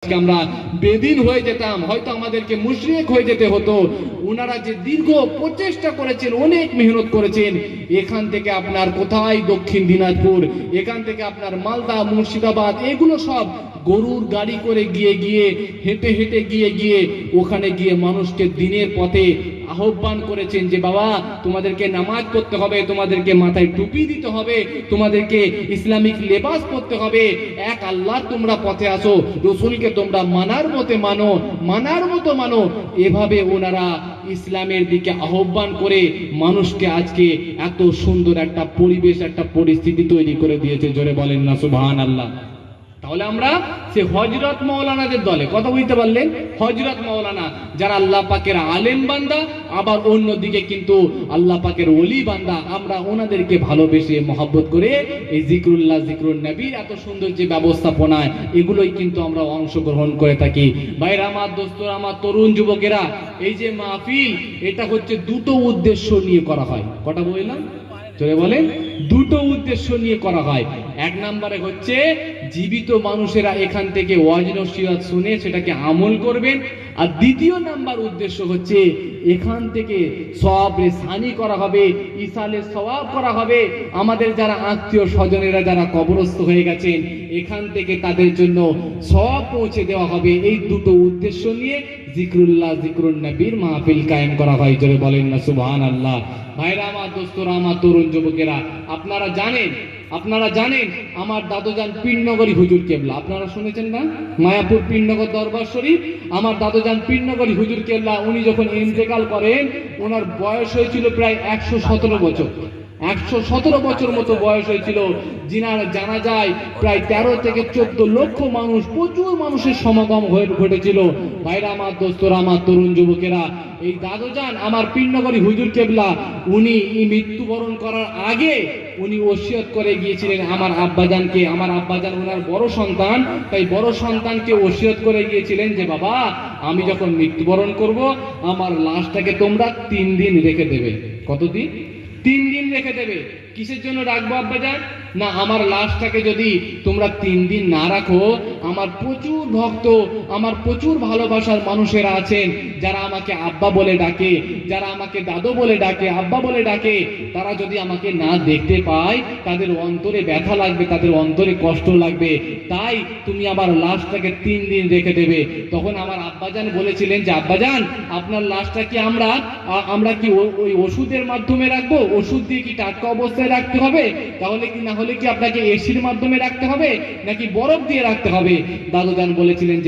আজকে আমরা বেদিন হয়ে যেতাম, হয়তো আমাদেরকে মুশরিক হয়ে যেতে হতো। ওনারা যে দীর্ঘ প্রচেষ্টা করেছেন, অনেক মেহনত করেছেন, এখান থেকে আপনার কোথায় দক্ষিণ দিনাজপুর, এখান থেকে আপনার মালদা, মুর্শিদাবাদ, এগুলো সব গরুর গাড়ি করে গিয়ে গিয়ে হেঁটে হেঁটে গিয়ে গিয়ে ওখানে গিয়ে মানুষকে দিনের পথে আহ্বান করেছেন যে বাবা তোমাদেরকে নামাজ পড়তে হবে, তোমাদেরকে মাথায় টুপি দিতে হবে, তোমাদেরকে ইসলামিক লেবাস পরতে হবে, এক আল্লাহ তোমরা পথে আসো, রসুলকে তোমরা মানার মতো মানো। এভাবে ওনারা ইসলামের দিকে আহ্বান করে মানুষকে আজকে এত সুন্দর একটা পরিবেশ, একটা পরিস্থিতি তৈরি করে দিয়েছে। জোরে বলেন না সুবহানাল্লাহ। তাহলে আমরা সে হযরত মাওলানাদের দলে, কথা বুঝতে পারলেন? হযরত মাওলানা যারা আল্লাহ পাকের আলেম বান্দা, আবার অন্যদিকে কিন্তু আল্লাহ পাকের ওলি বান্দা, আমরা ওনাদেরকে ভালোবেসে মহব্বত করে এই জিকরুল্লাহ, জিকরুন নবীর এত সুন্দর যে ব্যবস্থাপনায়, এগুলোই কিন্তু আমরা অংশগ্রহণ করে থাকি। ভাইরা আমার, দোস্তরা আমার, তরুণ যুবকেরা, এই যে মাহফিল, এটা হচ্ছে দুটো উদ্দেশ্য নিয়ে করা হয়। কটা বললাম? চলে বলেন, দুটো উদ্দেশ্য নিয়ে করা হয়। এক নম্বরে হচ্ছে জীবিত মানুষেরা এখান থেকে ওয়াজ নসিহত শুনে সেটাকে আমল করবেন, আর দ্বিতীয় নাম্বার উদ্দেশ্য হচ্ছে এখান থেকে সওয়াব রেসানি করা হবে, ইসালে সওয়াব করা হবে। আমাদের যারা আত্মীয় স্বজনেরা যারা কবরস্থ হয়ে গেছেন, এখান থেকে তাদের জন্য সওয়াব পৌঁছে দেওয়া হবে। এই দুটো উদ্দেশ্য নিয়ে জিকরুল্লাহ, জিকরুন নবীর মাহফিল কায়েম করা হয়। জোরে বলেন না সুবহানাল্লাহ। ভাইরা আমার, দোস্তরা আমার, তরুণ যুবকেরা, আপনারা জানেন আমার দাদুজান পীরনগরী হুজুর কেবলা, আপনারা শুনেছেন না? মায়াপুর পীরনগর দরবার শরীফ, আমার দাদুজান পীরনগরী হুজুর কেবলা, উনি যখন ইন্তেকাল করেন, ওনার বয়স হয়েছিল প্রায় 117 বছর। 117 বছর মতো বয়স হয়েছিল। জিনার জানা যায় প্রায় 13 থেকে 14 লক্ষ মানুষ, প্রচুর মানুষের সমাগম ঘটেছিল। ভাইরা আমার, দোস্তরা আমার, তরুণ যুবকেরা, এই দাদুজান আমার পীরনগরী হুজুর কেবলা, উনি মৃত্যুবরণ করার আগে উনি ওসিয়ত করে গিয়েছিলেন আমার আব্বাজানকে। আমার আব্বাজান ওনার বড় সন্তান, তাই বড় সন্তানকে ওসিয়ত করে গিয়েছিলেন যে বাবা, আমি যখন মৃত্যুবরণ করব, আমার লাশটাকে তোমরা 3 দিন রেখে দেবে। কতদিন? 3 দিন রেখে দেবে। কিসের জন্য রাখবো আব্বাজান? না, আমার লাশটাকে যদি তোমরা 3 দিন না রাখো, আমার প্রচুর ভক্ত, আমার প্রচুর ভালোবাসার মানুষেরা আছেন, যারা আমাকে আব্বা বলে ডাকে, যারা আমাকে দাদু বলে ডাকে, আব্বা বলে ডাকে, তারা যদি আমাকে না দেখতে পায়, তাদের অন্তরে ব্যথা লাগবে, তাদের অন্তরে কষ্ট লাগবে। তাই তুমি আমার লাশটাকে 3 দিন রেখে দেবে। তখন আমার আব্বাজান বলেছিলেন যে আব্বাজান, আপনার লাশটা কি আমরা কি ওই ওষুধের মাধ্যমে রাখবো? ওষুধ দিয়ে কি টাটকা অবস্থায় রাখতে হবে? তাহলে কি, না হলে কি আপনাকে এসির মাধ্যমে রাখতে হবে, নাকি বরফ দিয়ে রাখতে হবে? দাদুজান বলেছিলেন যে